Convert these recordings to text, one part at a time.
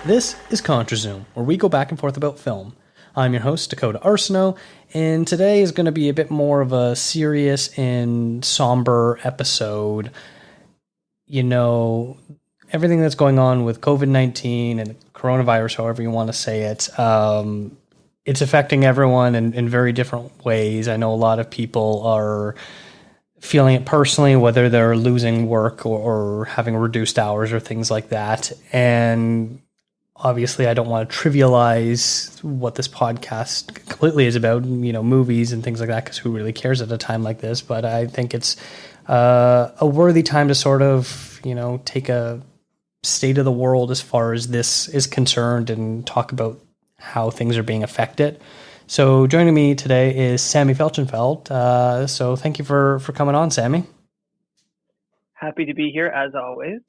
This is Contra Zoom, where we go back and forth about film. I'm your host, Dakota Arsenault, and today is going to be a bit more of a serious and somber episode. You know, everything that's going on with COVID-19 and coronavirus, however you want to say it, it's affecting everyone in very different ways. I know a lot of people are feeling it personally, whether they're losing work or having reduced hours or things like that. And obviously, I don't want to trivialize what this podcast completely is about, you know, movies and things like that, because who really cares at a time like this? But I think it's a worthy time to sort of, you know, take a state of the world as far as this is concerned and talk about how things are being affected. So joining me today is Sammy Feilchenfeld. So thank you for coming on, Sammy. Happy to be here, as always.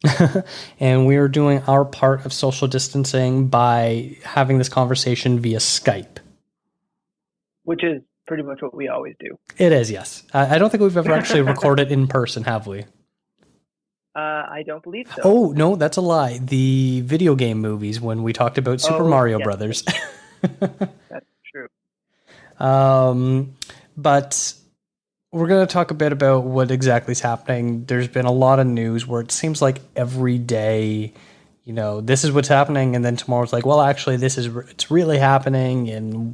And we are doing our part of social distancing by having this conversation via Skype. Which is pretty much what we always do. It is, yes. I don't think we've ever actually recorded in person, have we? I don't believe so. Oh, no, that's a lie. The video game movies, when we talked about Super Mario Brothers. That's true. But we're going to talk a bit about what exactly is happening. There's been a lot of news where it seems like every day, you know, this is what's happening, and then tomorrow's like, well, actually, it's really happening, and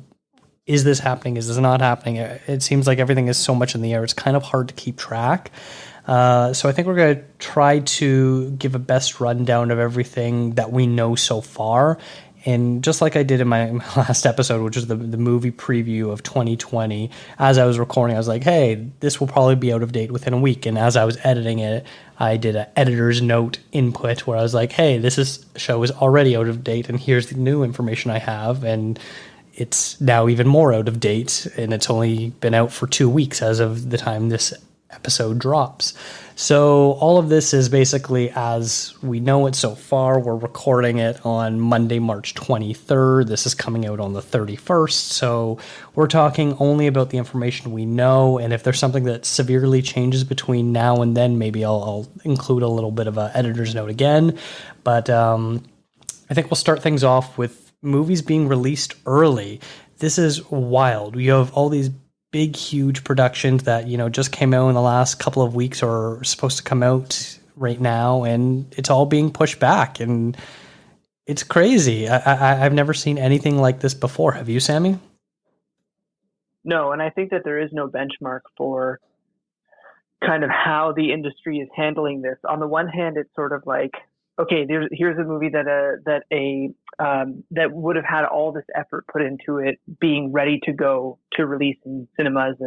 is this happening? Is this not happening? It seems like everything is so much in the air. It's kind of hard to keep track. So I think we're going to try to give a best rundown of everything that we know so far. And just like I did in my last episode, which was the movie preview of 2020, as I was recording, I was like, hey, this will probably be out of date within a week. And as I was editing it, I did an editor's note input where I was like, hey, show is already out of date, and here's the new information I have. And it's now even more out of date, and it's only been out for 2 weeks as of the time this episode drops. So all of this is basically as we know it so far. We're recording it on Monday, March 23rd. This is coming out on the 31st. So we're talking only about the information we know. And if there's something that severely changes between now and then, maybe I'll include a little bit of an editor's note again. But I think we'll start things off with movies being released early. This is wild. You have all these big, huge productions that, you know, just came out in the last couple of weeks or are supposed to come out right now, and it's all being pushed back, and it's crazy. I've never seen anything like this before. Have you, Sammy? No, and I think that there is no benchmark for kind of how the industry is handling this. On the one hand, it's sort of like, okay, here's a movie that would have had all this effort put into it, being ready to go to release in cinemas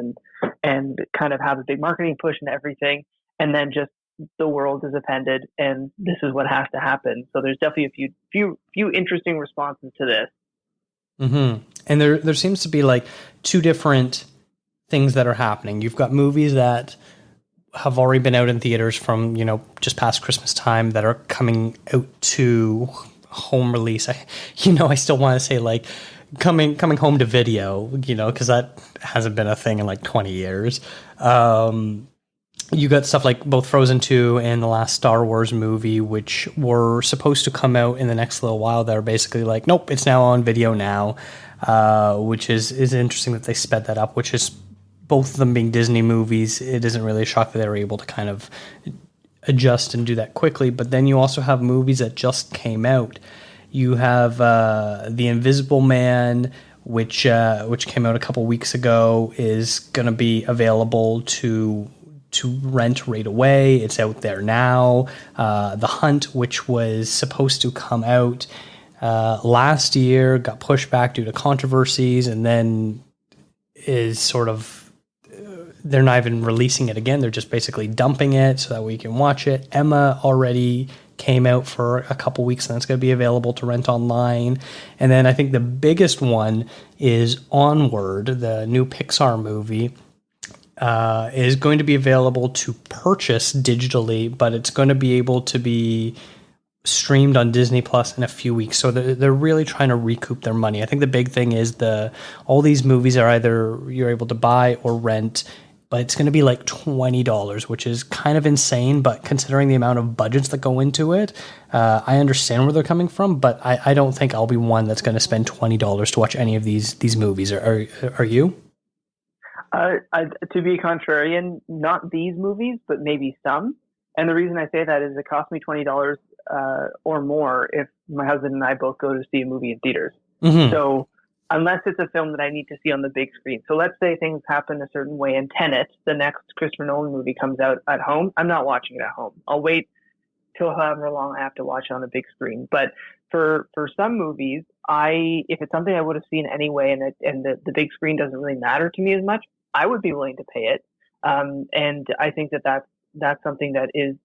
and kind of have a big marketing push and everything, and then just the world is appended, and this is what has to happen. So there's definitely a few interesting responses to this. Mm-hmm. And there seems to be like two different things that are happening. You've got movies that have already been out in theaters from, you know, just past Christmas time that are coming out to home release. I still want to say like coming home to video, you know, because that hasn't been a thing in like 20 years. You got stuff like both Frozen 2 and the last Star Wars movie, which were supposed to come out in the next little while, that are basically like, nope, it's now on video now, which is interesting that they sped that up, which is both of them being Disney movies. It isn't really a shock that they were able to kind of adjust and do that quickly. But then you also have movies that just came out. You have The Invisible Man, which came out a couple weeks ago, is going to be available to rent right away. It's out there now. The Hunt, which was supposed to come out last year, got pushed back due to controversies, and then is sort of, they're not even releasing it again. They're just basically dumping it so that we can watch it. Emma already came out for a couple weeks, and it's going to be available to rent online. And then I think the biggest one is Onward, the new Pixar movie, is going to be available to purchase digitally, but it's going to be able to be streamed on Disney Plus in a few weeks. So they're really trying to recoup their money. I think the big thing is all these movies are either you're able to buy or rent but it's going to be like $20, which is kind of insane. But considering the amount of budgets that go into it, I understand where they're coming from. But I don't think I'll be one that's going to spend $20 to watch any of these movies. Are you? To be contrarian, not these movies, but maybe some. And the reason I say that is it costs me $20 or more if my husband and I both go to see a movie in theaters. Mm-hmm. So unless it's a film that I need to see on the big screen. So let's say things happen a certain way in Tenet, the next Christopher Nolan movie comes out at home. I'm not watching it at home. I'll wait till however long I have to watch it on the big screen. But for some movies, if it's something I would have seen anyway and the big screen doesn't really matter to me as much, I would be willing to pay it. And I think that's something that is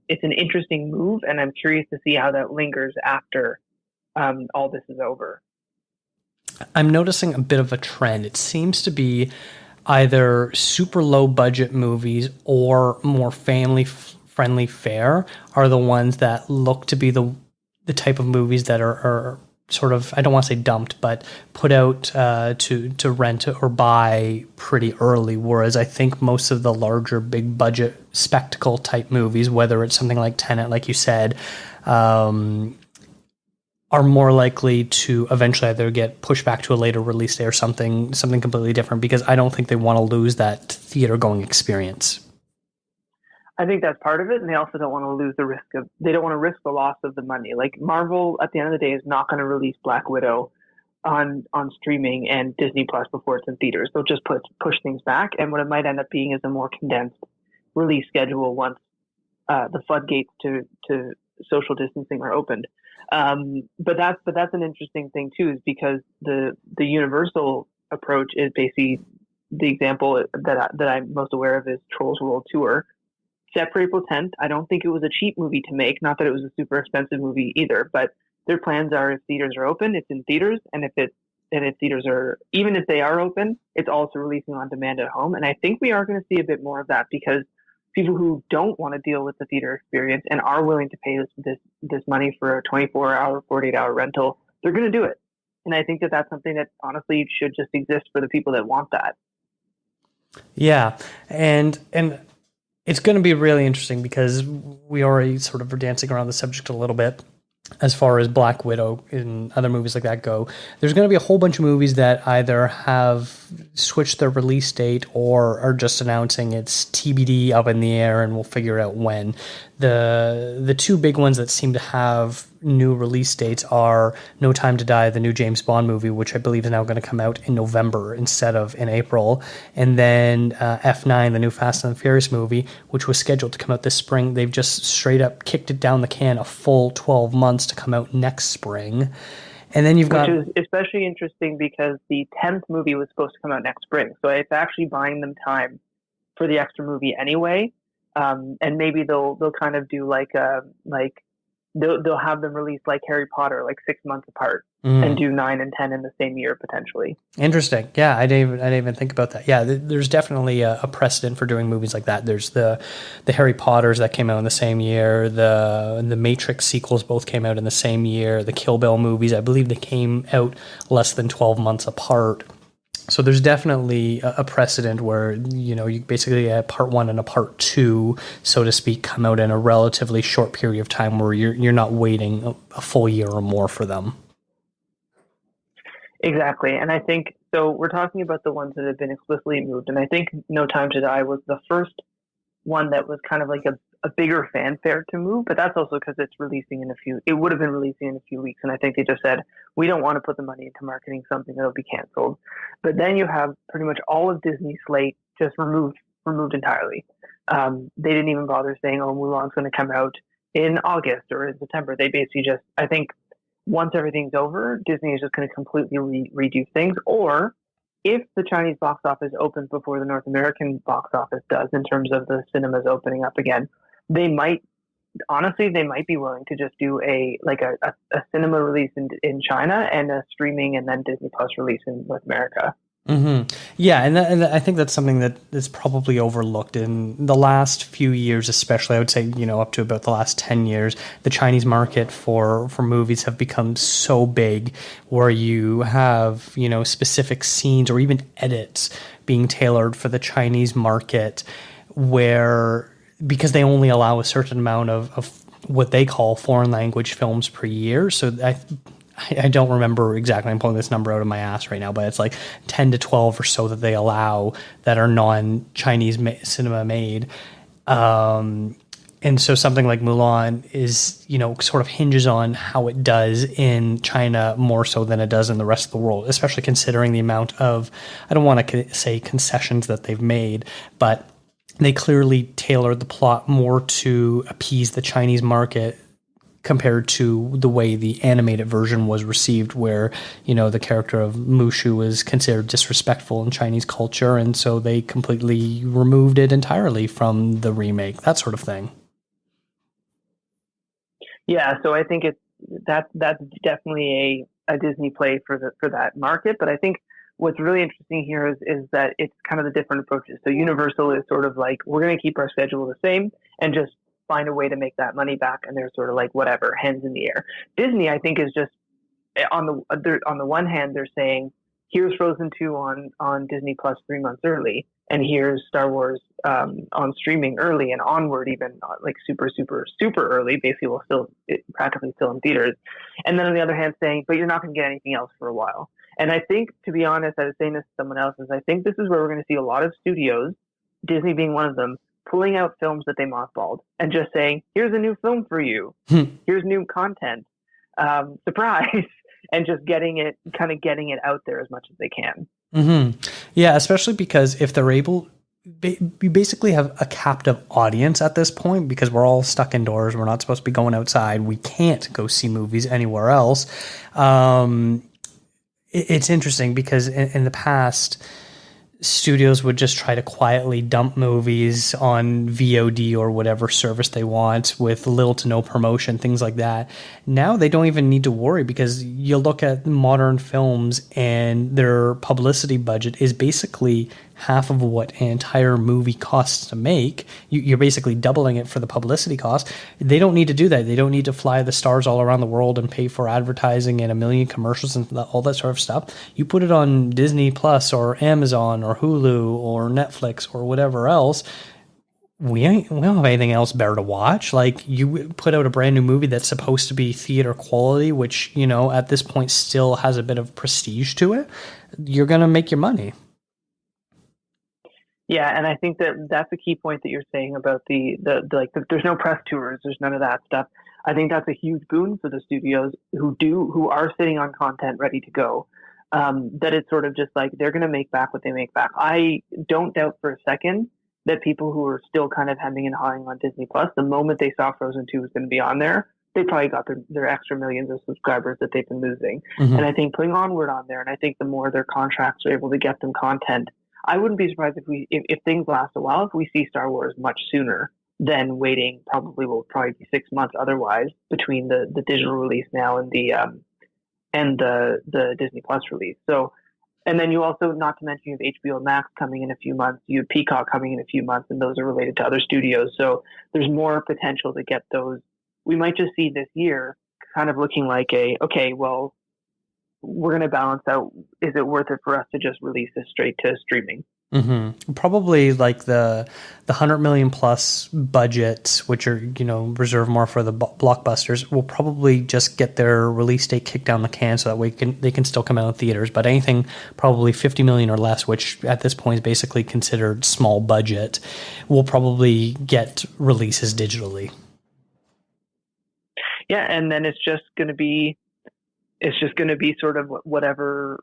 it's an interesting move, and I'm curious to see how that lingers after all this is over. I'm noticing a bit of a trend. It seems to be either super low budget movies or more family friendly fare are the ones that look to be the type of movies that are sort of, I don't want to say dumped, but put out to rent or buy pretty early. Whereas I think most of the larger big budget spectacle type movies, whether it's something like Tenet, like you said, are more likely to eventually either get pushed back to a later release day or something completely different, because I don't think they want to lose that theater going experience. I think that's part of it, and they also don't want to lose they don't want to risk the loss of the money. Like Marvel, at the end of the day, is not going to release Black Widow on streaming and Disney Plus before it's in theaters. They'll just push things back, and what it might end up being is a more condensed release schedule once the floodgates to social distancing are opened. But that's an interesting thing too, is because the Universal approach is basically the example that I'm most aware of is Trolls World Tour. Set for April 10th. I don't think it was a cheap movie to make. Not that it was a super expensive movie either, but their plans are if theaters are open, it's in theaters, and if theaters are, even if they are open, it's also releasing on demand at home. And I think we are going to see a bit more of that, because people who don't want to deal with the theater experience and are willing to pay this money for a 24-hour, 48-hour rental, they're going to do it. And I think that's something that honestly should just exist for the people that want that. Yeah, and it's going to be really interesting, because we already sort of are dancing around the subject a little bit as far as Black Widow and other movies like that go. There's going to be a whole bunch of movies that either have switched their release date or are just announcing it's TBD, up in the air, and we'll figure out when. The two big ones that seem to have new release dates are No Time to Die, the new James Bond movie, which I believe is now going to come out in November instead of in April, and then F9, the new Fast and the Furious movie, which was scheduled to come out this spring. They've just straight up kicked it down the can a full 12 months to come out next spring. And then which is especially interesting because the 10th movie was supposed to come out next spring, so it's actually buying them time for the extra movie anyway. And maybe they'll kind of do they'll have them released like Harry Potter, like 6 months apart, and do 9 and 10 in the same year potentially. Interesting. Yeah, I didn't even think about that. Yeah, there's definitely a precedent for doing movies like that. There's the Harry Potters that came out in the same year. The Matrix sequels both came out in the same year. The Kill Bill movies, I believe they came out less than 12 months apart. So there's definitely a precedent where, you basically have part one and a part two, so to speak, come out in a relatively short period of time where you're not waiting a full year or more for them. Exactly. And I think, so we're talking about the ones that have been explicitly moved. And I think No Time to Die was the first one that was kind of like a bigger fanfare to move, but that's also because it would have been releasing in a few weeks. And I think they just said, we don't want to put the money into marketing something that'll be canceled. But then you have pretty much all of Disney's slate just removed entirely. They didn't even bother saying, Mulan's going to come out in August or in September. They basically just, I think once everything's over, Disney is just going to completely redo things. Or if the Chinese box office opens before the North American box office does, in terms of the cinemas opening up again, they might be willing to just do a cinema release in China and a streaming and then Disney Plus release in North America. Yeah, and I think that's something that is probably overlooked in the last few years, especially. I would say, up to about the last 10 years, the Chinese market for movies have become so big, where you have specific scenes or even edits being tailored for the Chinese market, where because they only allow a certain amount of what they call foreign language films per year. So I don't remember exactly. I'm pulling this number out of my ass right now, but it's like 10 to 12 or so that they allow that are non-Chinese cinema made. And so something like Mulan is, sort of hinges on how it does in China more so than it does in the rest of the world, especially considering the amount of, I don't want to say concessions that they've made, but they clearly tailored the plot more to appease the Chinese market compared to the way the animated version was received, where the character of Mushu was considered disrespectful in Chinese culture, and so they completely removed it entirely from the remake, that sort of thing. Yeah, so I think that's definitely a Disney play for that market. But I think what's really interesting here is that it's kind of the different approaches. So Universal is sort of like, we're going to keep our schedule the same and just find a way to make that money back, and they're sort of like, whatever, hands in the air. Disney, I think, is just on the one hand, they're saying, here's Frozen 2 on Disney Plus 3 months early, and here's Star Wars on streaming early and onward, even like super early. Basically, practically still in theaters. And then on the other hand, saying, but you're not going to get anything else for a while. And I think, to be honest, I was saying this to someone else, is I think this is where we're going to see a lot of studios, Disney being one of them, pulling out films that they mothballed and just saying, here's a new film for you. Here's new content. Surprise. And just getting it out there as much as they can. Yeah, especially because if they're able, we basically have a captive audience at this point, because we're all stuck indoors. We're not supposed to be going outside. We can't go see movies anywhere else. It's interesting because in the past, studios would just try to quietly dump movies on VOD or whatever service they want with little to no promotion, things like that. Now they don't even need to worry, because you look at modern films and their publicity budget is basically half of what an entire movie costs to make. You're basically doubling it for the publicity cost. They don't need to do that. They don't need to fly the stars all around the world and pay for advertising and a million commercials and all that sort of stuff. You put it on Disney Plus or Amazon or Hulu or Netflix or whatewe else. We don't have anything else better to watch. Like, you put out a brand new movie that's supposed to be theater quality, which, at this point still has a bit of prestige to it. You're going to make your money. Yeah, and I think that's a key point that you're saying about there's no press tours, there's none of that stuff. I think that's a huge boon for the studios who are sitting on content ready to go. That it's sort of just like, they're going to make back what they make back. I don't doubt for a second that people who are still kind of hemming and hawing on Disney Plus, the moment they saw Frozen 2 was going to be on there, they probably got their extra millions of subscribers that they've been losing. And I think putting Onward on there, and I think the more their contracts are able to get them content, I wouldn't be surprised if things last a while, if we see Star Wars much sooner than waiting. Will probably be 6 months otherwise between the digital release now and the Disney Plus release. So, and then you also, not to mention, you have HBO Max coming in a few months, you have Peacock coming in a few months, and those are related to other studios. So there's more potential to get those. We might just see this year kind of looking like we're going to balance out, is it worth it for us to just release this straight to streaming? Probably like the 100 million plus budgets, which are reserved more for the blockbusters, will probably just get their release date kicked down the can, so that they can still come out in theaters. But anything probably 50 million or less, which at this point is basically considered small budget, will probably get releases digitally. Yeah, and then it's just going to be sort of whatever.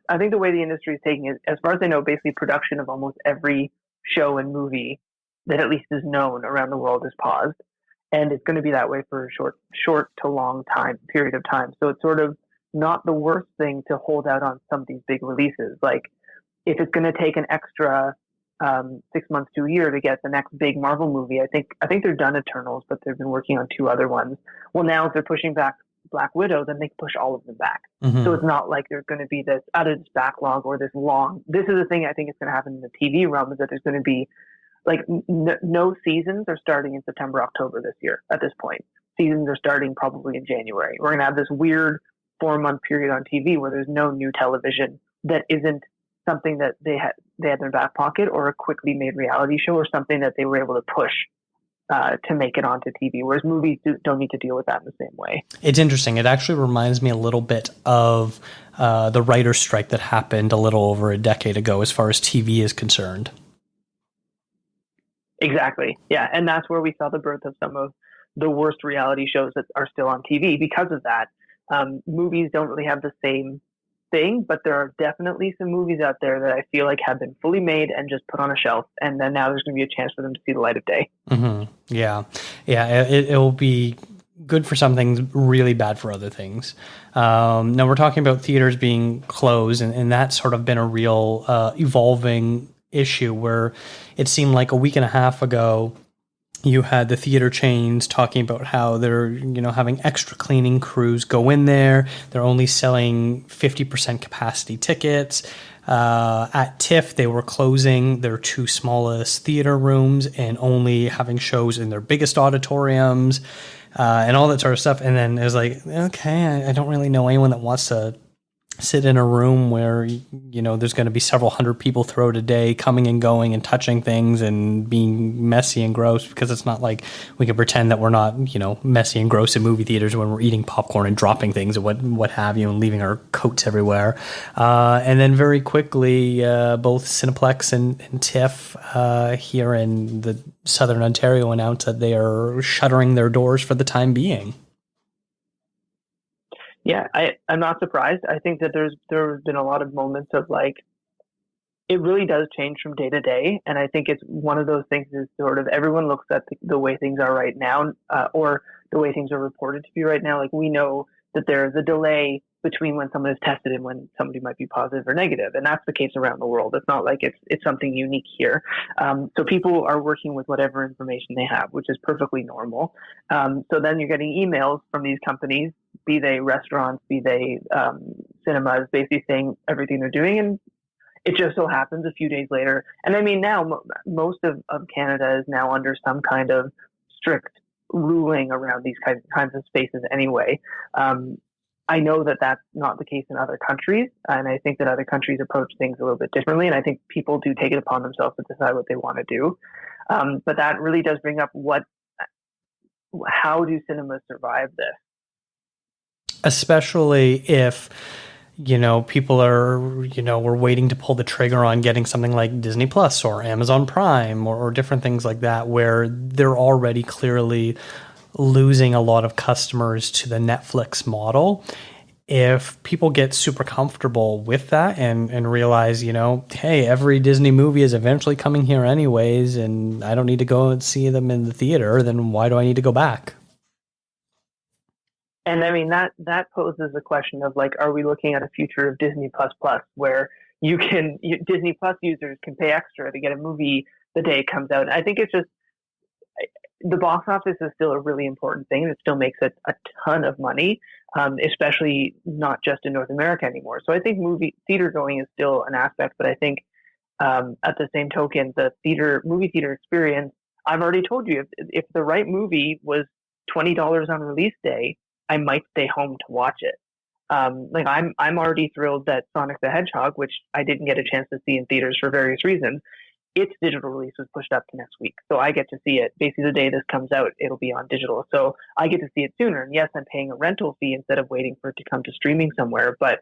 I think the way the industry is taking it, as far as I know, basically production of almost every show and movie that at least is known around the world is paused, and it's going to be that way for a short to long period of time. So it's sort of not the worst thing to hold out on some of these big releases. Like, if it's going to take an extra 6 months to a year to get the next big Marvel movie, I think they're done Eternals, but they've been working on 2 other ones. Well, now if they're pushing back Black Widow, then they push all of them back. Mm-hmm. So it's not like there's going to be this backlog or this long. This is the thing I think is going to happen in the TV realm, is that there's going to be like no seasons are starting in September, October this year. At this point, seasons are starting probably in January. We're going to have this weird 4-month period on TV where there's no new television that isn't something that they had in their back pocket, or a quickly made reality show, or something that they were able to push to make it onto TV, whereas movies don't need to deal with that in the same way. It's interesting. It actually reminds me a little bit of the writer's strike that happened a little over a decade ago as far as TV is concerned. Exactly. Yeah. And that's where we saw the birth of some of the worst reality shows that are still on TV because of that. Movies don't really have the same thing, but there are definitely some movies out there that I feel like have been fully made and just put on a shelf, and then now there's going to be a chance for them to see the light of day. Mm-hmm. Yeah. It'll be good for some things, really bad for other things. Now we're talking about theaters being closed, and that's sort of been a real evolving issue, where it seemed like a week and a half ago you had the theater chains talking about how they're, having extra cleaning crews go in there. They're only selling 50% capacity tickets. At TIFF, they were closing their 2 smallest theater rooms and only having shows in their biggest auditoriums, and all that sort of stuff. And then it was like, okay, I don't really know anyone that wants to sit in a room where, there's going to be several hundred people throughout a day coming and going and touching things and being messy and gross, because it's not like we can pretend that we're not, messy and gross in movie theaters when we're eating popcorn and dropping things and what have you, and leaving our coats everywhere. And then very quickly, both Cineplex and TIFF here in the Southern Ontario announced that they are shuttering their doors for the time being. Yeah, I'm not surprised. I think that there's been a lot of moments of like, it really does change from day to day. And I think it's one of those things is sort of everyone looks at the way things are right now, or the way things are reported to be right now. Like, we know that there's a delay between when someone is tested and when somebody might be positive or negative. And that's the case around the world. It's not like it's something unique here. So people are working with whatever information they have, which is perfectly normal. So then you're getting emails from these companies, be they restaurants, be they cinemas, basically saying everything they're doing. And it just so happens a few days later. And I mean, now most of Canada is now under some kind of strict ruling around these kinds of spaces anyway. I know that that's not the case in other countries, and I think that other countries approach things a little bit differently, and I think people do take it upon themselves to decide what they want to do. But that really does bring up how do cinemas survive this? Especially if, people are, we're waiting to pull the trigger on getting something like Disney Plus or Amazon Prime or different things like that, where they're already clearly losing a lot of customers to the Netflix model. If people get super comfortable with that and realize, hey, every Disney movie is eventually coming here anyways, and I don't need to go and see them in the theater, then why do I need to go back? And I mean, that poses the question of like, are we looking at a future of Disney Plus where Disney Plus users can pay extra to get a movie the day it comes out? And I think it's just, the box office is still a really important thing. It still makes a ton of money, especially not just in North America anymore. So I think movie theater going is still an aspect, but I think at the same token, the movie theater experience, I've already told you, if the right movie was $20 on release day, I might stay home to watch it. Like I'm already thrilled that Sonic the Hedgehog, which I didn't get a chance to see in theaters for various reasons, its digital release was pushed up to next week. So I get to see it basically the day this comes out, it'll be on digital. So I get to see it sooner. And yes, I'm paying a rental fee instead of waiting for it to come to streaming somewhere, but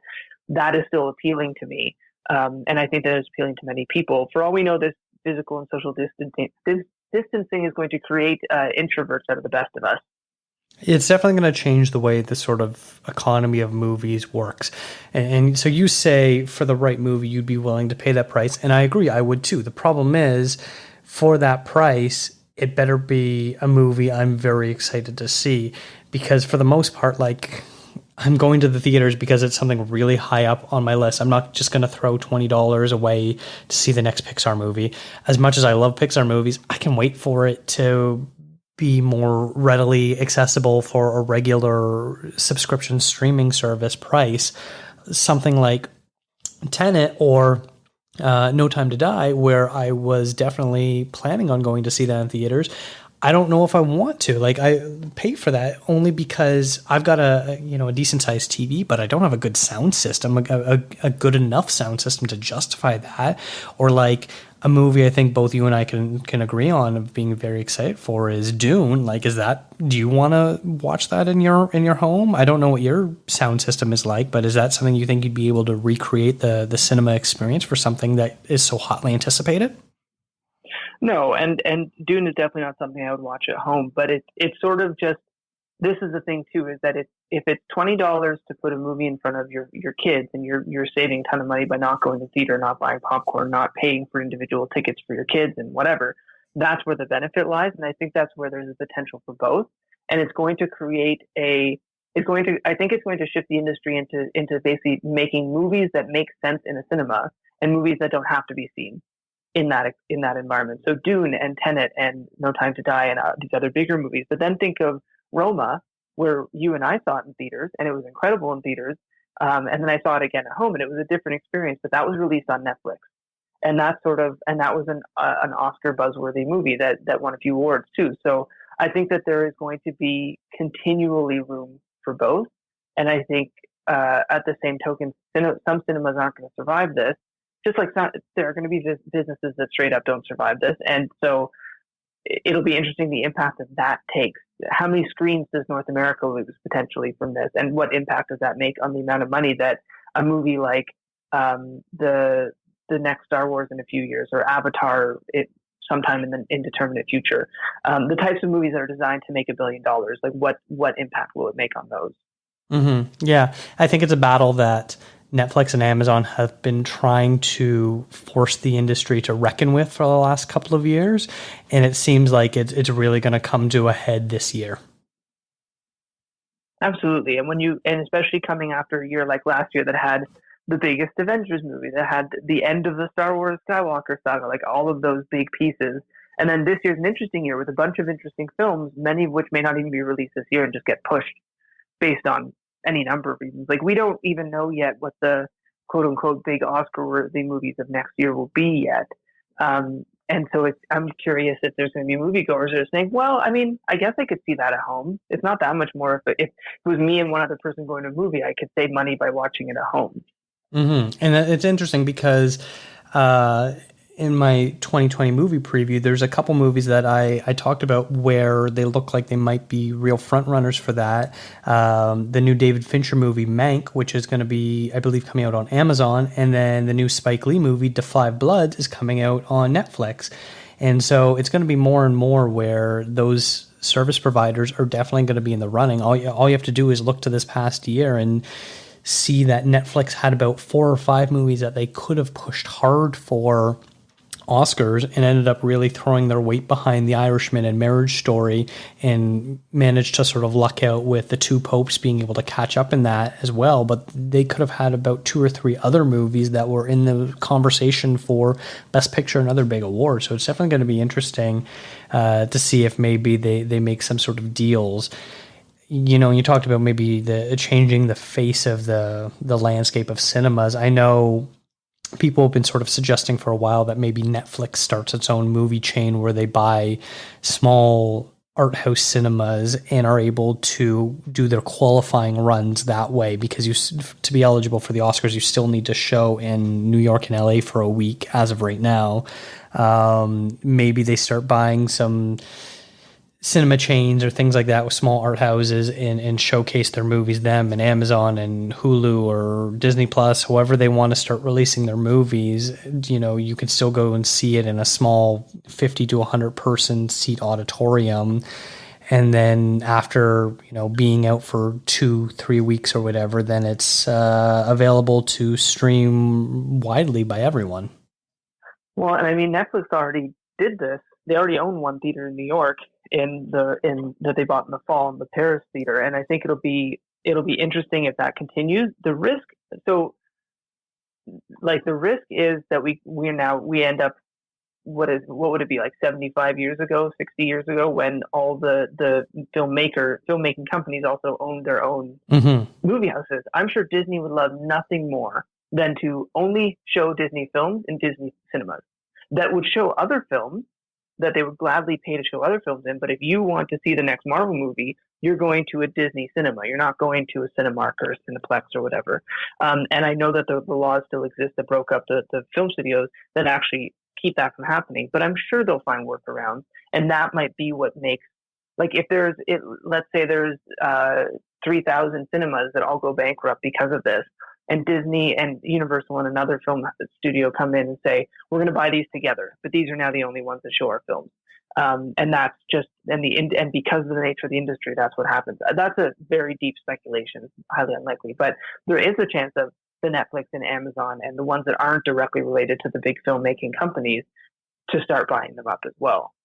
that is still appealing to me. And I think that is appealing to many people. For all we know, this physical and social distancing is going to create introverts out of the best of us. It's definitely going to change the way the sort of economy of movies works. And so you say for the right movie, you'd be willing to pay that price. And I agree, I would too. The problem is, for that price, it better be a movie I'm very excited to see. Because for the most part, like, I'm going to the theaters because it's something really high up on my list. I'm not just going to throw $20 away to see the next Pixar movie. As much as I love Pixar movies, I can wait for it to be more readily accessible for a regular subscription streaming service price. Something like Tenet or No Time to Die, where I was definitely planning on going to see that in theaters. I don't know if I want to. Like, I pay for that only because I've got a decent sized TV, but I don't have a good sound system, a good enough sound system to justify that. Or like a movie I think both you and I can agree on of being very excited for is Dune. Like, do you want to watch that in your home? I don't know what your sound system is like, but is that something you think you'd be able to recreate the cinema experience for something that is so hotly anticipated? No, and Dune is definitely not something I would watch at home. But it's sort of just, this is the thing too, is that if it's $20 to put a movie in front of your kids, and you're saving a ton of money by not going to theater, not buying popcorn, not paying for individual tickets for your kids and whatever, that's where the benefit lies. And I think that's where there's a potential for both. And it's going to create I think it's going to shift the industry into basically making movies that make sense in a cinema, and movies that don't have to be seen in that environment. So Dune and Tenet and No Time to Die and these other bigger movies. But then think of Roma, where you and I saw it in theaters, and it was incredible in theaters. And then I saw it again at home, and it was a different experience. But that was released on Netflix, and that was an Oscar buzzworthy movie that won a few awards too. So I think that there is going to be continually room for both, and I think at the same token, some cinemas aren't going to survive this. Just like there are going to be businesses that straight up don't survive this, and so it'll be interesting the impact that takes. How many screens does North America lose potentially from this, and what impact does that make on the amount of money that a movie like the next Star Wars in a few years, or Avatar sometime in the indeterminate future, the types of movies that are designed to make $1 billion, like what impact will it make on those? Mm-hmm. Yeah, I think it's a battle that Netflix and Amazon have been trying to force the industry to reckon with for the last couple of years, and it seems like it's really going to come to a head this year. Absolutely, and especially coming after a year like last year that had the biggest Avengers movie, that had the end of the Star Wars Skywalker saga, like all of those big pieces. And then this year's an interesting year with a bunch of interesting films, many of which may not even be released this year and just get pushed based on any number of reasons. Like, we don't even know yet what the quote unquote big Oscar-worthy movies of next year will be yet. And so I'm curious if there's going to be moviegoers that are saying, well, I mean, I guess I could see that at home. It's not that much more. If it was me and one other person going to a movie, I could save money by watching it at home. Mm-hmm. And it's interesting because in my 2020 movie preview, there's a couple movies that I talked about where they look like they might be real front runners for that. The new David Fincher movie, Mank, which is going to be, I believe, coming out on Amazon. And then the new Spike Lee movie, Da 5 Bloods, is coming out on Netflix. And so it's going to be more and more where those service providers are definitely going to be in the running. All you have to do is look to this past year and see that Netflix had about 4 or 5 movies that they could have pushed hard for Oscars and ended up really throwing their weight behind The Irishman and Marriage Story, and managed to sort of luck out with The Two Popes being able to catch up in that as well. But they could have had about 2 or 3 other movies that were in the conversation for Best Picture and other big awards. So it's definitely going to be interesting to see if maybe they make some sort of deals. You talked about maybe the changing the face of the landscape of cinemas. I know people have been sort of suggesting for a while that maybe Netflix starts its own movie chain where they buy small art house cinemas and are able to do their qualifying runs that way, because to be eligible for the Oscars, you still need to show in New York and LA for a week as of right now. Maybe they start buying some cinema chains or things like that with small art houses and showcase their movies, them and Amazon and Hulu or Disney Plus, however they want to start releasing their movies. You can still go and see it in a small 50 to 100 person seat auditorium. And then after, being out for 2-3 weeks or whatever, then it's available to stream widely by everyone. Well, and I mean, Netflix already did this. They already own one theater in New York that they bought in the fall, in the Paris theater, and I think it'll be interesting if that continues. The risk is that we end up what would it be, like 75 years ago, 60 years ago, when all the filmmaking companies also owned their own movie houses. I'm sure Disney would love nothing more than to only show Disney films in Disney cinemas that would show other films that they would gladly pay to show other films in. But if you want to see the next Marvel movie, you're going to a Disney cinema. You're not going to a Cinemark or a Cineplex or whatever. And I know that the laws still exist that broke up the film studios that actually keep that from happening. But I'm sure they'll find workarounds. And that might be what makes, like, if let's say there's 3,000 cinemas that all go bankrupt because of this, and Disney and Universal and another film studio come in and say, we're going to buy these together, but these are now the only ones that show our films. And that's just, and because of the nature of the industry, that's what happens. That's a very deep speculation, highly unlikely, but there is a chance of the Netflix and Amazon and the ones that aren't directly related to the big filmmaking companies to start buying them up as well.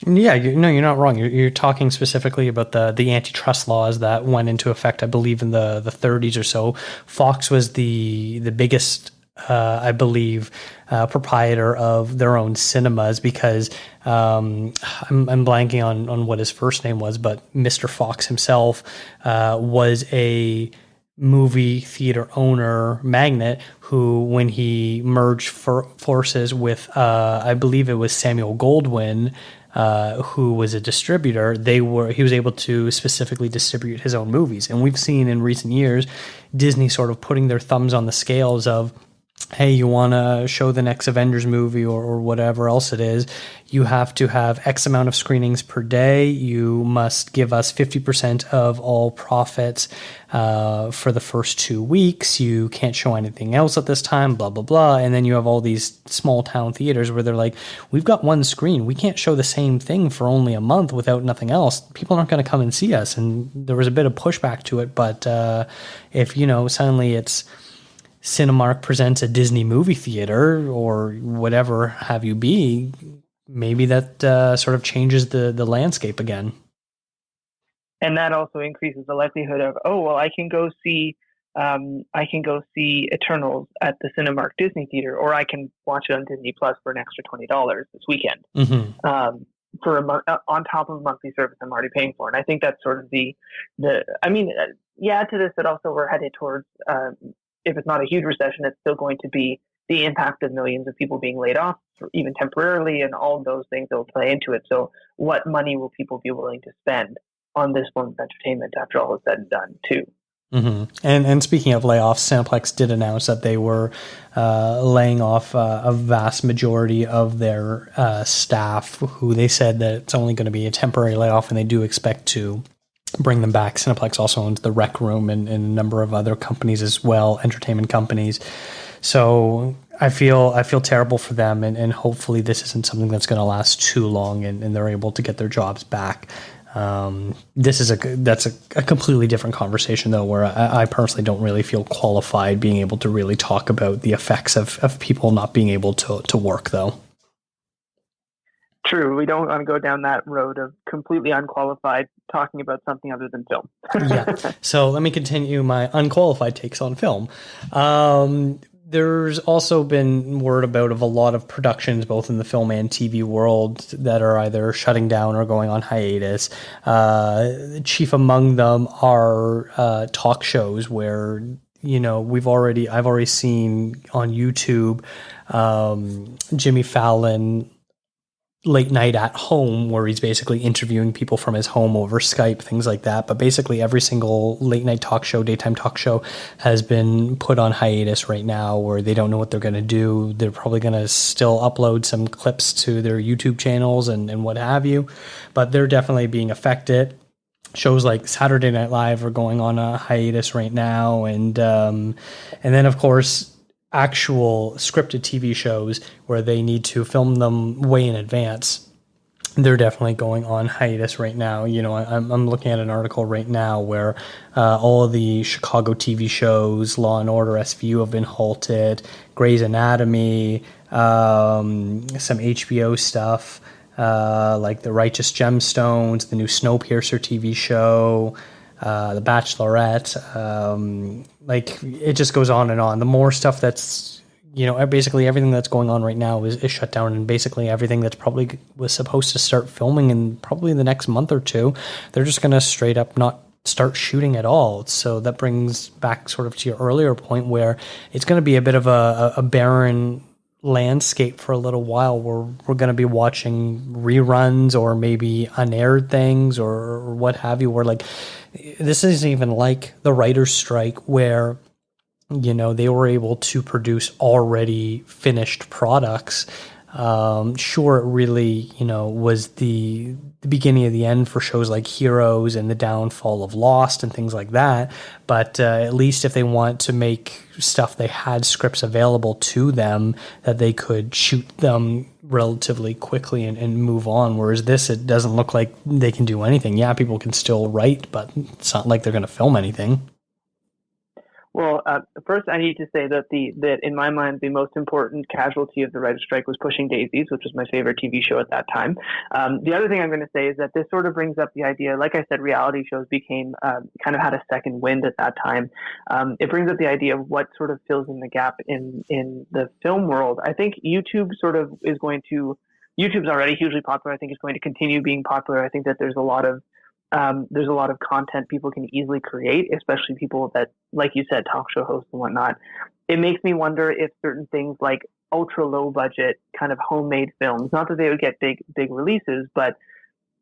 Yeah, you're not wrong. You're talking specifically about the antitrust laws that went into effect, I believe, in the 30s or so. Fox was the biggest, I believe, proprietor of their own cinemas because I'm blanking on what his first name was, but Mr. Fox himself was a movie theater owner magnate who, when he merged forces with, I believe it was Samuel Goldwyn, who was a distributor, he was able to specifically distribute his own movies. And we've seen in recent years Disney sort of putting their thumbs on the scales of, hey, you want to show the next Avengers movie or whatever else it is, you have to have X amount of screenings per day. You must give us 50% of all profits for the first 2 weeks. You can't show anything else at this time, blah, blah, blah. And then you have all these small town theaters where they're like, we've got one screen. We can't show the same thing for only a month without nothing else. People aren't going to come and see us. And there was a bit of pushback to it. But if, suddenly it's Cinemark presents a Disney movie theater or whatever have you be, maybe that sort of changes the landscape again. And that also increases the likelihood of, I can go see Eternals at the Cinemark Disney Theater, or I can watch it on Disney Plus for an extra $20 this weekend. For on top of a monthly service I'm already paying for. And I think that's sort of add to this that also we're headed towards, if it's not a huge recession, it's still going to be the impact of millions of people being laid off, even temporarily, and all of those things that will play into it. So what money will people be willing to spend on this form of entertainment after all is said and done, too? And speaking of layoffs, Cineplex did announce that they were laying off a vast majority of their staff, who they said that it's only going to be a temporary layoff, and they do expect to bring them back. Cineplex also owns the Rec Room and a number of other companies as well, entertainment companies. So I feel terrible for them, and hopefully this isn't something that's going to last too long, and they're able to get their jobs back. That's a completely different conversation, though, where I personally don't really feel qualified being able to really talk about the effects of people not being able to work, though. True. We don't want to go down that road of completely unqualified talking about something other than film. Yeah. So let me continue my unqualified takes on film. There's also been word about of a lot of productions, both in the film and TV world, that are either shutting down or going on hiatus. Chief among them are talk shows where, I've already seen on YouTube Jimmy Fallon Late Night at Home, where he's basically interviewing people from his home over Skype, things like that. But basically every single late night talk show, daytime talk show, has been put on hiatus right now, where they don't know what they're going to do. They're probably going to still upload some clips to their YouTube channels and what have you, but they're definitely being affected. Shows like Saturday Night Live are going on a hiatus right now, and then of course actual scripted TV shows where they need to film them way in advance, they're definitely going on hiatus right now. I'm looking at an article right now where all of the Chicago TV shows, Law and Order, SVU, have been halted. Grey's Anatomy, some HBO stuff, like The Righteous Gemstones, the new Snowpiercer TV show, The Bachelorette, it just goes on and on. The more stuff that's basically everything that's going on right now is shut down, and basically everything that's probably was supposed to start filming in probably the next month or two, they're just going to straight up not start shooting at all. So that brings back sort of to your earlier point where it's going to be a bit of a barren landscape for a little while, where we're going to be watching reruns or maybe unaired things or what have you, where like this isn't even like the writer's strike where they were able to produce already finished products. Sure, it really, was the beginning of the end for shows like Heroes and the downfall of Lost and things like that. But at least if they want to make stuff, they had scripts available to them that they could shoot them relatively quickly and move on. Whereas this, it doesn't look like they can do anything. Yeah, people can still write, but it's not like they're going to film anything. Well, first I need to say that in my mind the most important casualty of the writer's strike was Pushing Daisies, which was my favorite TV show at that time. The other thing I'm going to say is that this sort of brings up the idea, like I said, reality shows became kind of had a second wind at that time. It brings up the idea of what sort of fills in the gap in the film world. I think YouTube sort of is going to. YouTube's already hugely popular. I think it's going to continue being popular. I think that there's a lot of content people can easily create, especially people that, like you said, talk show hosts and whatnot. It makes me wonder if certain things like ultra low budget kind of homemade films, not that they would get big releases, but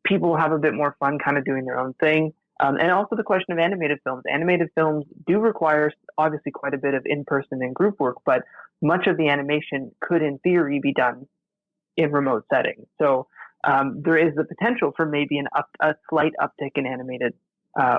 people have a bit more fun kind of doing their own thing. And also the question of animated films. Animated films do require obviously quite a bit of in-person and group work, but much of the animation could in theory be done in remote settings. So there is the potential for maybe a slight uptick in animated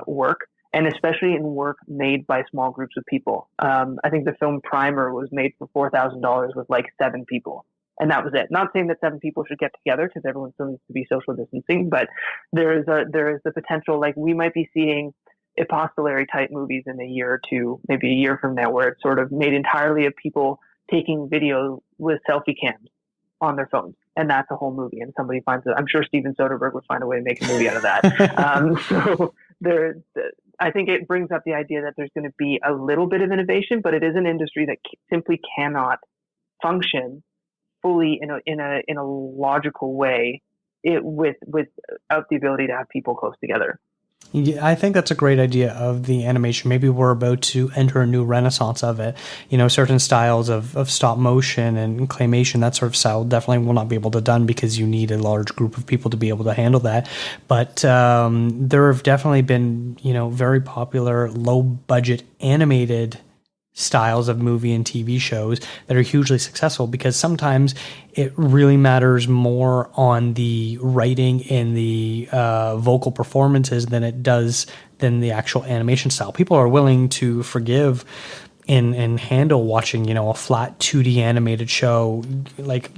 work, and especially in work made by small groups of people. I think the film Primer was made for $4,000 with like 7 people, and that was it. Not saying that 7 people should get together, because everyone still needs to be social distancing, but there is the potential, like we might be seeing epistolary type movies in a year or two, maybe a year from now, where it's sort of made entirely of people taking video with selfie cams on their phones. And that's a whole movie, and somebody finds it. I'm sure Steven Soderbergh would find a way to make a movie out of that. I think it brings up the idea that there's going to be a little bit of innovation, but it is an industry that simply cannot function fully in a logical way without the ability to have people close together. Yeah, I think that's a great idea of the animation. Maybe we're about to enter a new renaissance of it. Certain styles of stop motion and claymation, that sort of style definitely will not be able to done because you need a large group of people to be able to handle that. But there have definitely been, very popular low budget animated styles of movie and TV shows that are hugely successful, because sometimes it really matters more on the writing and the vocal performances than the actual animation style. People are willing to forgive and handle watching, a flat 2D animated show. Like,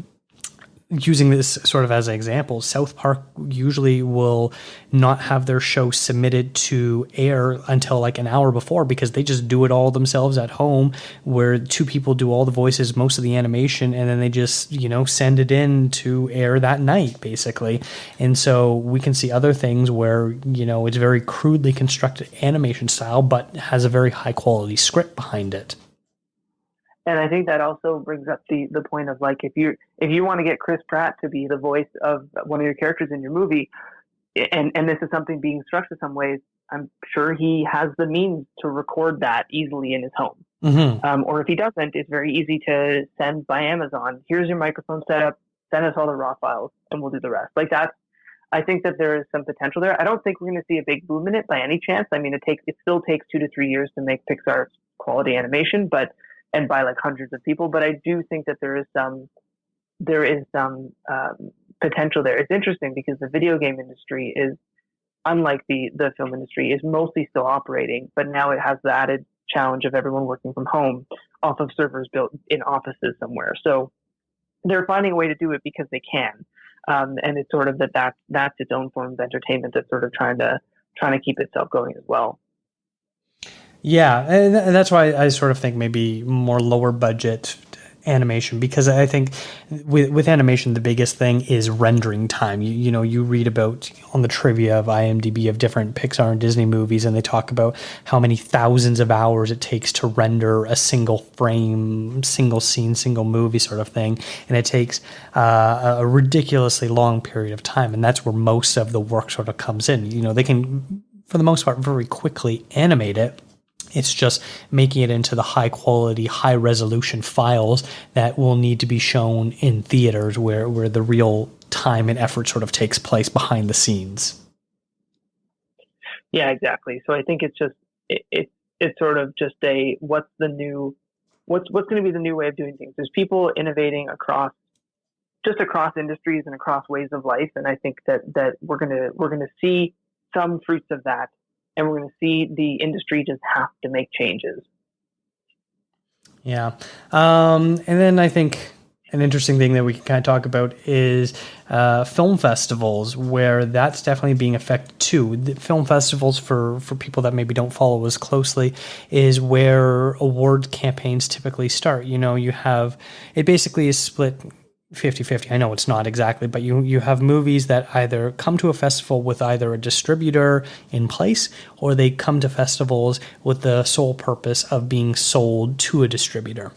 using this sort of as an example, South Park usually will not have their show submitted to air until like an hour before, because they just do it all themselves at home, where 2 people do all the voices, most of the animation, and then they just, send it in to air that night, basically. And so we can see other things where, it's very crudely constructed animation style, but has a very high quality script behind it. And I think that also brings up the point of, like, if you want to get Chris Pratt to be the voice of one of your characters in your movie, and this is something being structured some ways, I'm sure he has the means to record that easily in his home. Mm-hmm. Or if he doesn't, it's very easy to send by Amazon. Here's your microphone setup. Send us all the raw files, and we'll do the rest. Like that. I think that there is some potential there. I don't think we're going to see a big boom in it by any chance. I mean, it still takes 2 to 3 years to make Pixar quality animation, and by like hundreds of people. But I do think that there is some potential there. It's interesting because the video game industry is, unlike the film industry, is mostly still operating, but now it has the added challenge of everyone working from home off of servers built in offices somewhere. So they're finding a way to do it because they can. And it's sort of that's its own form of entertainment that's sort of trying to keep itself going as well. Yeah, and that's why I sort of think maybe more lower budget animation, because I think with animation, the biggest thing is rendering time. You read about on the trivia of IMDb of different Pixar and Disney movies, and they talk about how many thousands of hours it takes to render a single frame, single scene, single movie sort of thing. And it takes a ridiculously long period of time. And that's where most of the work sort of comes in. They can, for the most part, very quickly animate it. It's just making it into the high quality, high resolution files that will need to be shown in theaters where the real time and effort sort of takes place behind the scenes. Yeah, exactly. So I think it's just it's sort of just what's going to be the new way of doing things. There's people innovating across industries and across ways of life, and I think that we're gonna see some fruits of that. And we're going to see the industry just have to make changes. Yeah. And then I think an interesting thing that we can kind of talk about is film festivals, where that's definitely being affected too. The film festivals, for people that maybe don't follow as closely, is where award campaigns typically start. You have, it basically is split 50-50. I know it's not exactly, but you have movies that either come to a festival with either a distributor in place, or they come to festivals with the sole purpose of being sold to a distributor.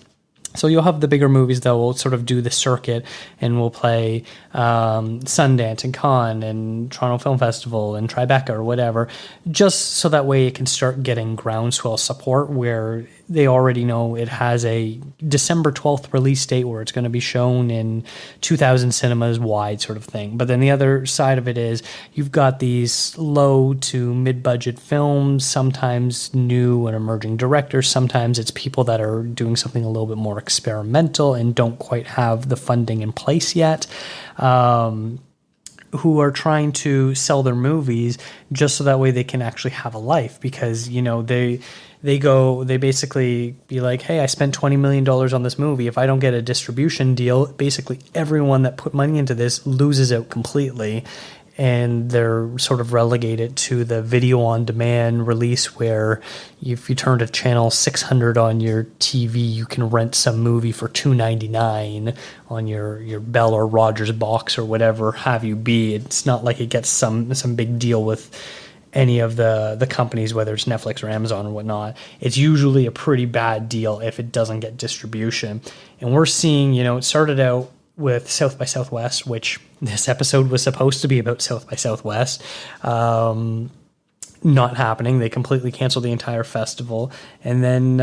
So you'll have the bigger movies that will sort of do the circuit and will play Sundance and Cannes and Toronto Film Festival and Tribeca or whatever, just so that way it can start getting groundswell support, where they already know it has a December 12th release date where it's going to be shown in 2,000 cinemas wide sort of thing. But then the other side of it is you've got these low to mid-budget films, sometimes new and emerging directors, sometimes it's people that are doing something a little bit more experimental and don't quite have the funding in place yet, who are trying to sell their movies just so that way they can actually have a life, because they basically be like, hey, I spent $20 million on this movie. If I don't get a distribution deal, basically everyone that put money into this loses out completely. And they're sort of relegated to the video on demand release, where if you turn to channel 600 on your TV, you can rent some movie for $2.99 on your Bell or Rogers box or whatever have you be. It's not like it gets some big deal with any of the companies, whether it's Netflix or Amazon or whatnot. It's usually a pretty bad deal if it doesn't get distribution. And we're seeing, it started out with South by Southwest, which this episode was supposed to be about South by Southwest. Not happening. They completely canceled the entire festival. And then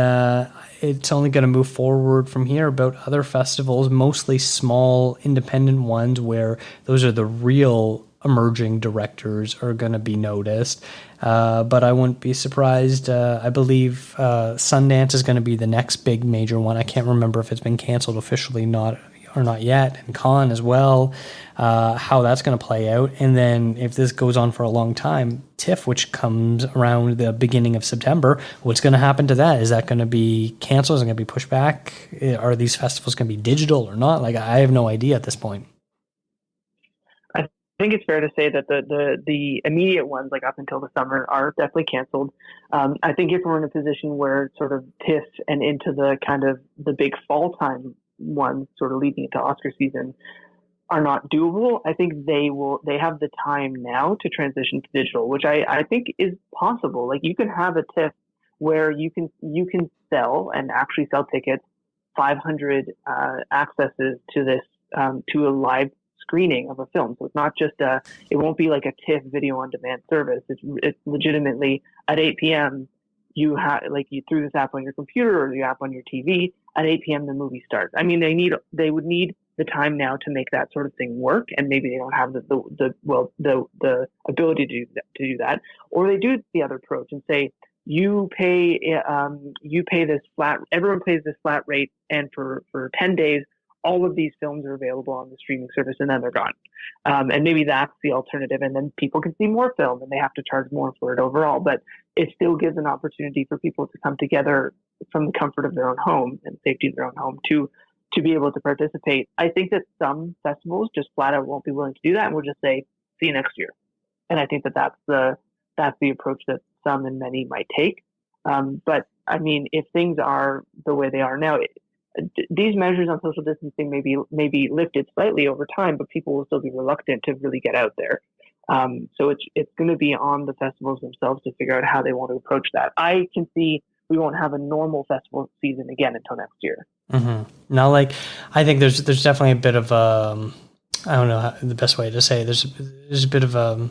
it's only going to move forward from here about other festivals, mostly small independent ones, where those are the real emerging directors are going to be noticed. But I wouldn't be surprised. I believe Sundance is going to be the next big major one. I can't remember if it's been canceled officially or not yet, and Cannes as well, how that's going to play out. And then if this goes on for a long time, TIFF, which comes around the beginning of September, what's going to happen to that? Is that going to be canceled? Is it going to be pushed back? Are these festivals going to be digital or not? I have no idea at this point. I think it's fair to say that the immediate ones, like up until the summer, are definitely canceled. I think if we're in a position where sort of TIFF and into the kind of the big fall time ones sort of leading into Oscar season are not doable, I think they have the time now to transition to digital, which I think is possible. Like, you can have a TIFF where you can sell and actually sell tickets, 500 accesses to this to a live screening of a film. So it's not just it won't be like a TIFF video on demand service. It's legitimately at 8 p.m. you through this app on your computer or the app on your TV. At 8 p.m. the movie starts. I mean, they would need the time now to make that sort of thing work, and maybe they don't have the ability to do that, or they do the other approach and say you pay this flat. Everyone pays this flat rate, and for 10 days, all of these films are available on the streaming service, and then they're gone. And maybe that's the alternative, and then people can see more film, and they have to charge more for it overall. But it still gives an opportunity for people to come together from the comfort of their own home and safety of their own home to be able to participate. I think that some festivals just flat out won't be willing to do that, and will just say, "See you next year." And I think that that's the approach that some and many might take. But I mean, if things are the way they are now, these measures on social distancing may be lifted slightly over time, but people will still be reluctant to really get out there. So it's going to be on the festivals themselves to figure out how they want to approach that. I can see we won't have a normal festival season again until next year. Mm-hmm. Now, like, I think there's definitely a bit of I don't know the best way to say it. There's a bit of a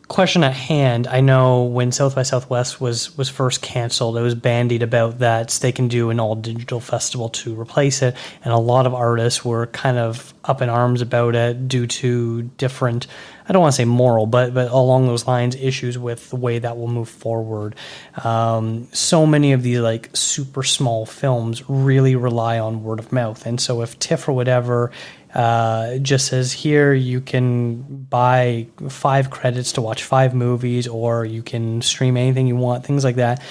question at hand. I know when South by Southwest was first canceled, it was bandied about that they can do an all digital festival to replace it, and a lot of artists were kind of up in arms about it due to different, I don't want to say moral, but along those lines, issues with the way that will move forward. So many of these like super small films really rely on word of mouth, and so if TIFF or whatever just says, here you can buy 5 credits to watch 5 movies, or you can stream anything you want, things like that,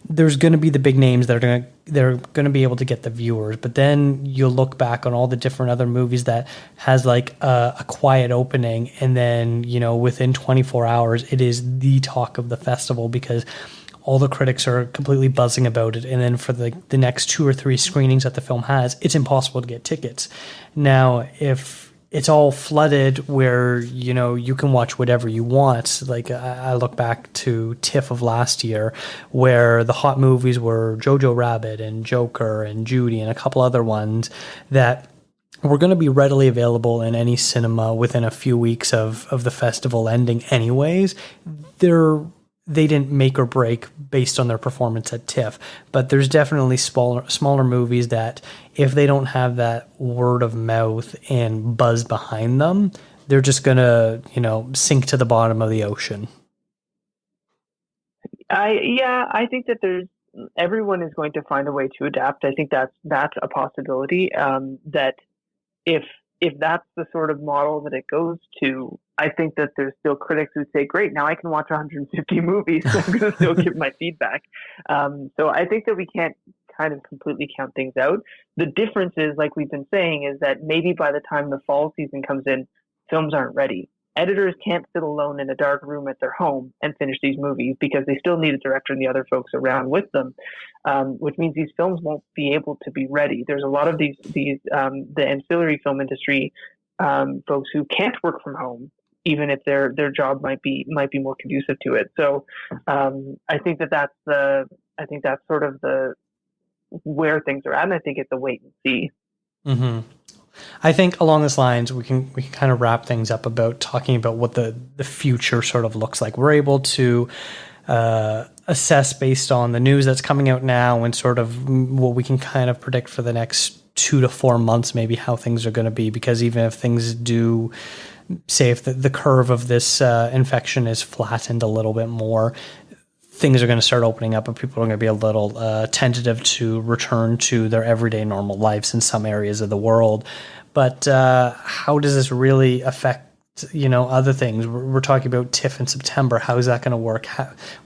there's going to be the big names that they're going to be able to get the viewers. But then you'll look back on all the different other movies that has like a quiet opening, and then, you know, within 24 hours it is the talk of the festival because all the critics are completely buzzing about it. And then for the next 2 or 3 screenings that the film has, it's impossible to get tickets. Now, if it's all flooded where, you know, you can watch whatever you want, like I look back to TIFF of last year where the hot movies were Jojo Rabbit and Joker and Judy and a couple other ones that were going to be readily available in any cinema within a few weeks of the festival ending anyways. They didn't make or break based on their performance at TIFF, but there's definitely smaller movies that if they don't have that word of mouth and buzz behind them, they're just going to, you know, sink to the bottom of the ocean. I think that everyone is going to find a way to adapt. I think that's a possibility. That if that's the sort of model that it goes to, I think that there's still critics who say, great, now I can watch 150 movies, so I'm going to still give my feedback. So I think that we can't kind of completely count things out. The difference is, like we've been saying, is that maybe by the time the fall season comes in, films aren't ready. Editors can't sit alone in a dark room at their home and finish these movies because they still need a director and the other folks around with them, which means these films won't be able to be ready. There's a lot of the ancillary film industry folks who can't work from home, even if their job might be more conducive to it. So I think that's sort of where things are at, and I think it's a wait and see. Mm-hmm. I think along these lines, we can kind of wrap things up about talking about what the future sort of looks like. We're able to assess based on the news that's coming out now and sort of what we can kind of predict for the next 2 to 4 months, maybe how things are going to be, because even if things do, say if the curve of this infection is flattened a little bit more, things are going to start opening up and people are going to be a little tentative to return to their everyday normal lives in some areas of the world. But how does this really affect, you know, other things? We're talking about TIFF in September. How is that going to work?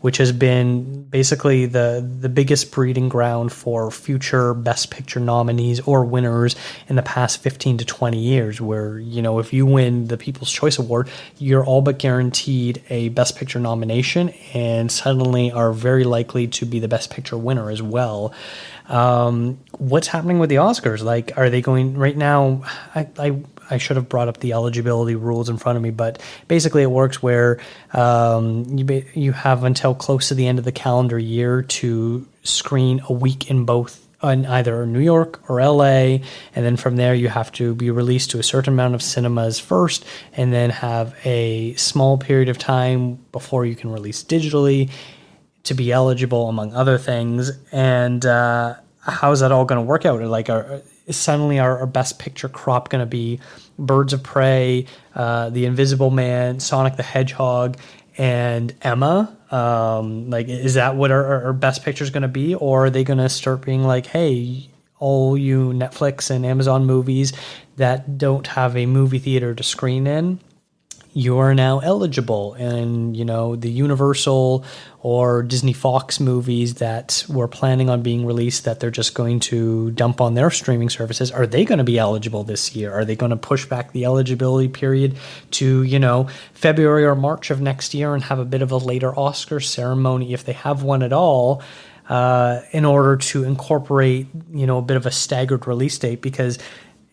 Which has been basically the biggest breeding ground for future Best Picture nominees or winners in the past 15 to 20 years, where, you know, if you win the People's Choice Award, you're all but guaranteed a Best Picture nomination and suddenly are very likely to be the Best Picture winner as well. What's happening with the Oscars? Like, are they going right now? I should have brought up the eligibility rules in front of me, but basically it works where you have until close to the end of the calendar year to screen a week in either New York or LA, and then from there you have to be released to a certain amount of cinemas first, and then have a small period of time before you can release digitally to be eligible, among other things. And how's that all going to work out? Like, is suddenly our Best Picture crop going to be Birds of Prey, The Invisible Man, Sonic the Hedgehog, and Emma? Like, is that what our Best Picture is going to be? Or are they going to start being like, hey, all you Netflix and Amazon movies that don't have a movie theater to screen in, you are now eligible? And, you know, the Universal or Disney Fox movies that were planning on being released that they're just going to dump on their streaming services, are they going to be eligible this year? Are they going to push back the eligibility period to, you know, February or March of next year and have a bit of a later Oscar ceremony if they have one at all? in order to incorporate, a bit of a staggered release date, because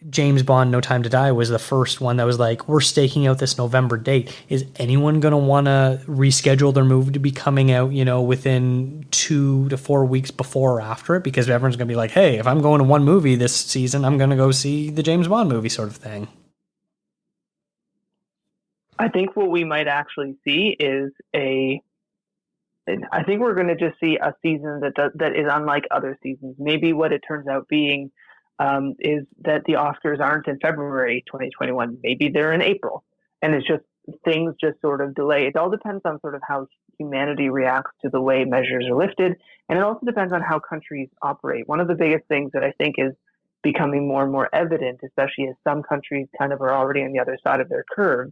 James Bond No Time to Die was the first one that was like, we're staking out this November date. Is anyone going to want to reschedule their movie to be coming out, within 2 to 4 weeks before or after it? Because everyone's going to be like, hey, if I'm going to one movie this season, I'm going to go see the James Bond movie, sort of thing. I think what we might actually see is I think we're going to just see a season that is unlike other seasons. Maybe what it turns out being is that the Oscars aren't in February 2021. Maybe they're in April. And it's just things just sort of delay. It all depends on sort of how humanity reacts to the way measures are lifted. And it also depends on how countries operate. One of the biggest things that I think is becoming more and more evident, especially as some countries kind of are already on the other side of their curve,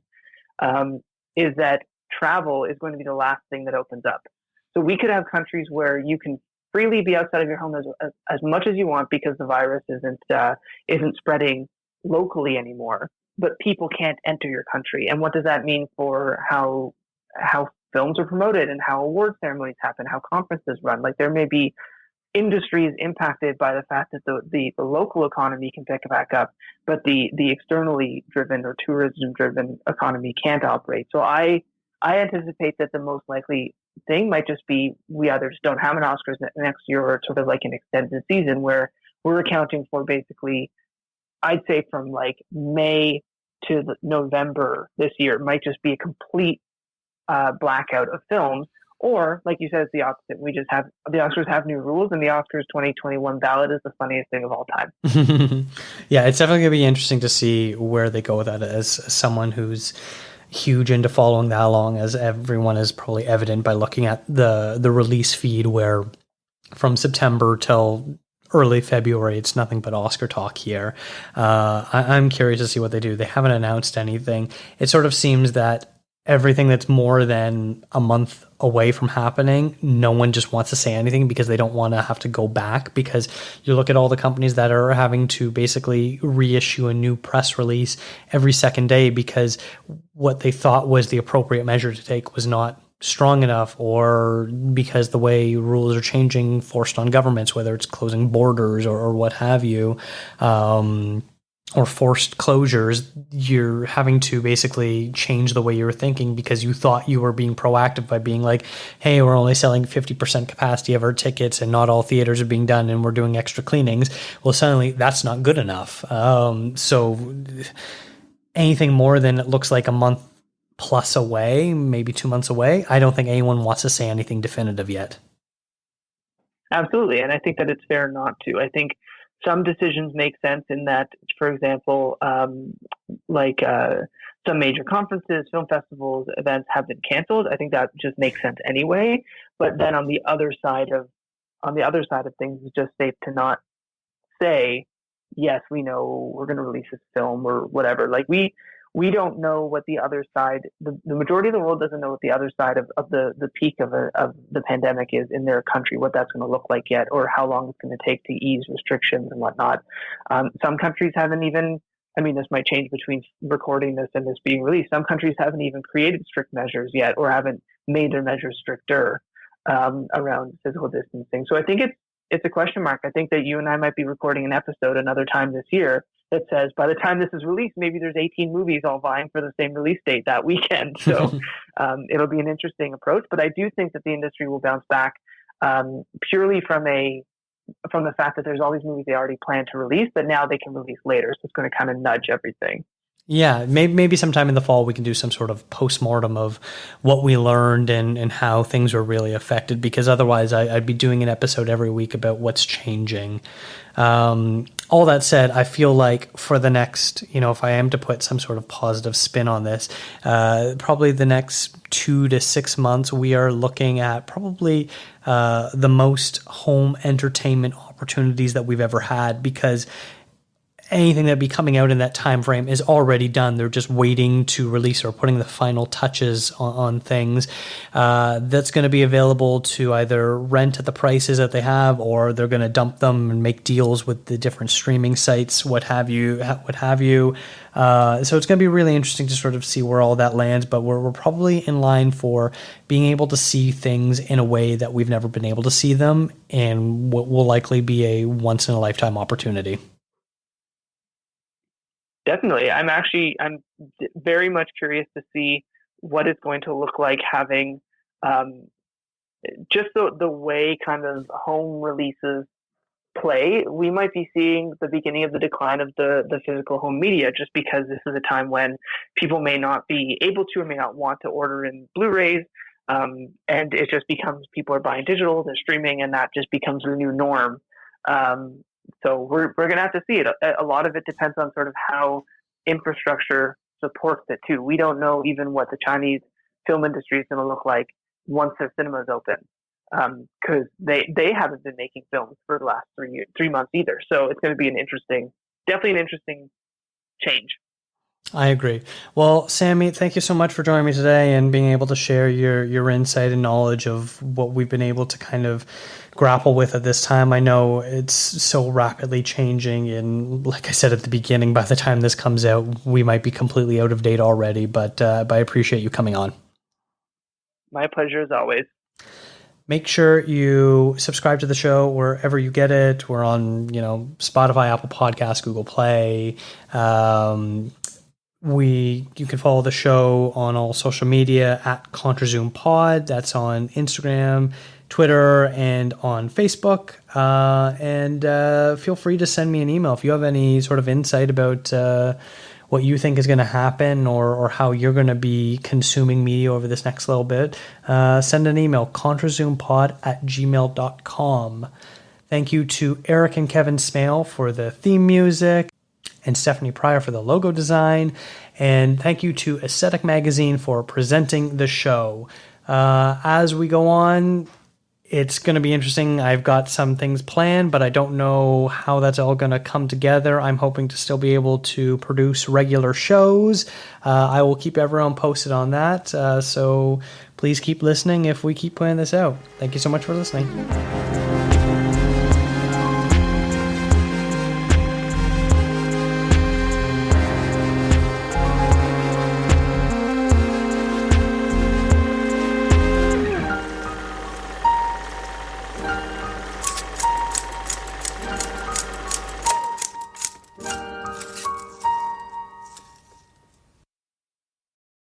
is that travel is going to be the last thing that opens up. So we could have countries where you can freely be outside of your home as much as you want because the virus isn't spreading locally anymore, but people can't enter your country. And what does that mean for how films are promoted and how award ceremonies happen, how conferences run? Like, there may be industries impacted by the fact that the local economy can pick back up, but the externally driven or tourism driven economy can't operate. So I anticipate that the most likely thing might just be we either just don't have an Oscars next year, or it's sort of like an extended season where we're accounting for basically, I'd say from like May to November this year, it might just be a complete blackout of films. Or, like you said, it's the opposite. We just have the Oscars have new rules, and the Oscars 2021 ballot is the funniest thing of all time. Yeah, it's definitely going to be interesting to see where they go with that. As someone who's huge into following that along, as everyone is probably evident by looking at the release feed, where from September till early February, it's nothing but Oscar talk here. I'm curious to see what they do. They haven't announced anything. It sort of seems that everything that's more than a month away from happening, no one just wants to say anything because they don't want to have to go back, because you look at all the companies that are having to basically reissue a new press release every second day because what they thought was the appropriate measure to take was not strong enough, or because the way rules are changing forced on governments, whether it's closing borders or what have you, or forced closures. You're having to basically change the way you were thinking because you thought you were being proactive by being like, hey, we're only selling 50% capacity of our tickets and not all theaters are being done and we're doing extra cleanings. Well, suddenly that's not good enough. So anything more than it looks like a month plus away, maybe 2 months away, I don't think anyone wants to say anything definitive yet. Absolutely. And I think that it's fair not to. I think some decisions make sense in that, for example, some major conferences, film festivals, events have been canceled. I think that just makes sense anyway. But then on the other side of things, it's just safe to not say, yes, we know we're going to release this film or whatever. Like we don't know what the other side, the majority of the world doesn't know what the other side of the peak of the pandemic is in their country, what that's going to look like yet, or how long it's going to take to ease restrictions and whatnot. Some countries haven't even, this might change between recording this and this being released. Some countries haven't even created strict measures yet, or haven't made their measures stricter around physical distancing. So I think it's a question mark. I think that you and I might be recording an episode another time this year that says by the time this is released, maybe there's 18 movies all vying for the same release date that weekend. So it'll be an interesting approach. But I do think that the industry will bounce back purely from the fact that there's all these movies they already planned to release, but now they can release later. So it's going to kind of nudge everything. Yeah, maybe sometime in the fall we can do some sort of post-mortem of what we learned and how things were really affected, because otherwise I'd be doing an episode every week about what's changing. All that said, I feel like for the next, if I am to put some sort of positive spin on this, probably the next 2 to 6 months, we are looking at probably the most home entertainment opportunities that we've ever had, because anything that'd be coming out in that time frame is already done. They're just waiting to release or putting the final touches on things. That's going to be available to either rent at the prices that they have, or they're going to dump them and make deals with the different streaming sites, what have you. So it's going to be really interesting to sort of see where all that lands, but we're probably in line for being able to see things in a way that we've never been able to see them, and what will likely be a once in a lifetime opportunity. Definitely. I'm very much curious to see what it's going to look like having just the way kind of home releases play. We might be seeing the beginning of the decline of the physical home media, just because this is a time when people may not be able to or may not want to order in Blu-rays. And it just becomes people are buying digital, they're streaming, and that just becomes the new norm. So we're going to have to see it. A lot of it depends on sort of how infrastructure supports it too. We don't know even what the Chinese film industry is going to look like once their cinemas open, because they haven't been making films for the last 3 months either. So it's going to be definitely an interesting change. I agree. Well, Sammy, thank you so much for joining me today and being able to share your insight and knowledge of what we've been able to kind of grapple with at this time. I know it's so rapidly changing, and like I said at the beginning, by the time this comes out, we might be completely out of date already, but I appreciate you coming on. My pleasure as always. Make sure you subscribe to the show wherever you get it. We're on, Spotify, Apple Podcasts, Google Play. You can follow the show on all social media at Contra Zoom Pod. That's on Instagram, Twitter, and on Facebook. And feel free to send me an email if you have any sort of insight about what you think is going to happen, or how you're going to be consuming media over this next little bit. Send an email, contrazoompod@gmail.com. Thank you to Eric and Kevin Smale for the theme music, and Stephanie Pryor for the logo design. And thank you to Aesthetic Magazine for presenting the show. As we go on, it's going to be interesting. I've got some things planned, but I don't know how that's all going to come together. I'm hoping to still be able to produce regular shows. I will keep everyone posted on that. So please keep listening if we keep putting this out. Thank you so much for listening.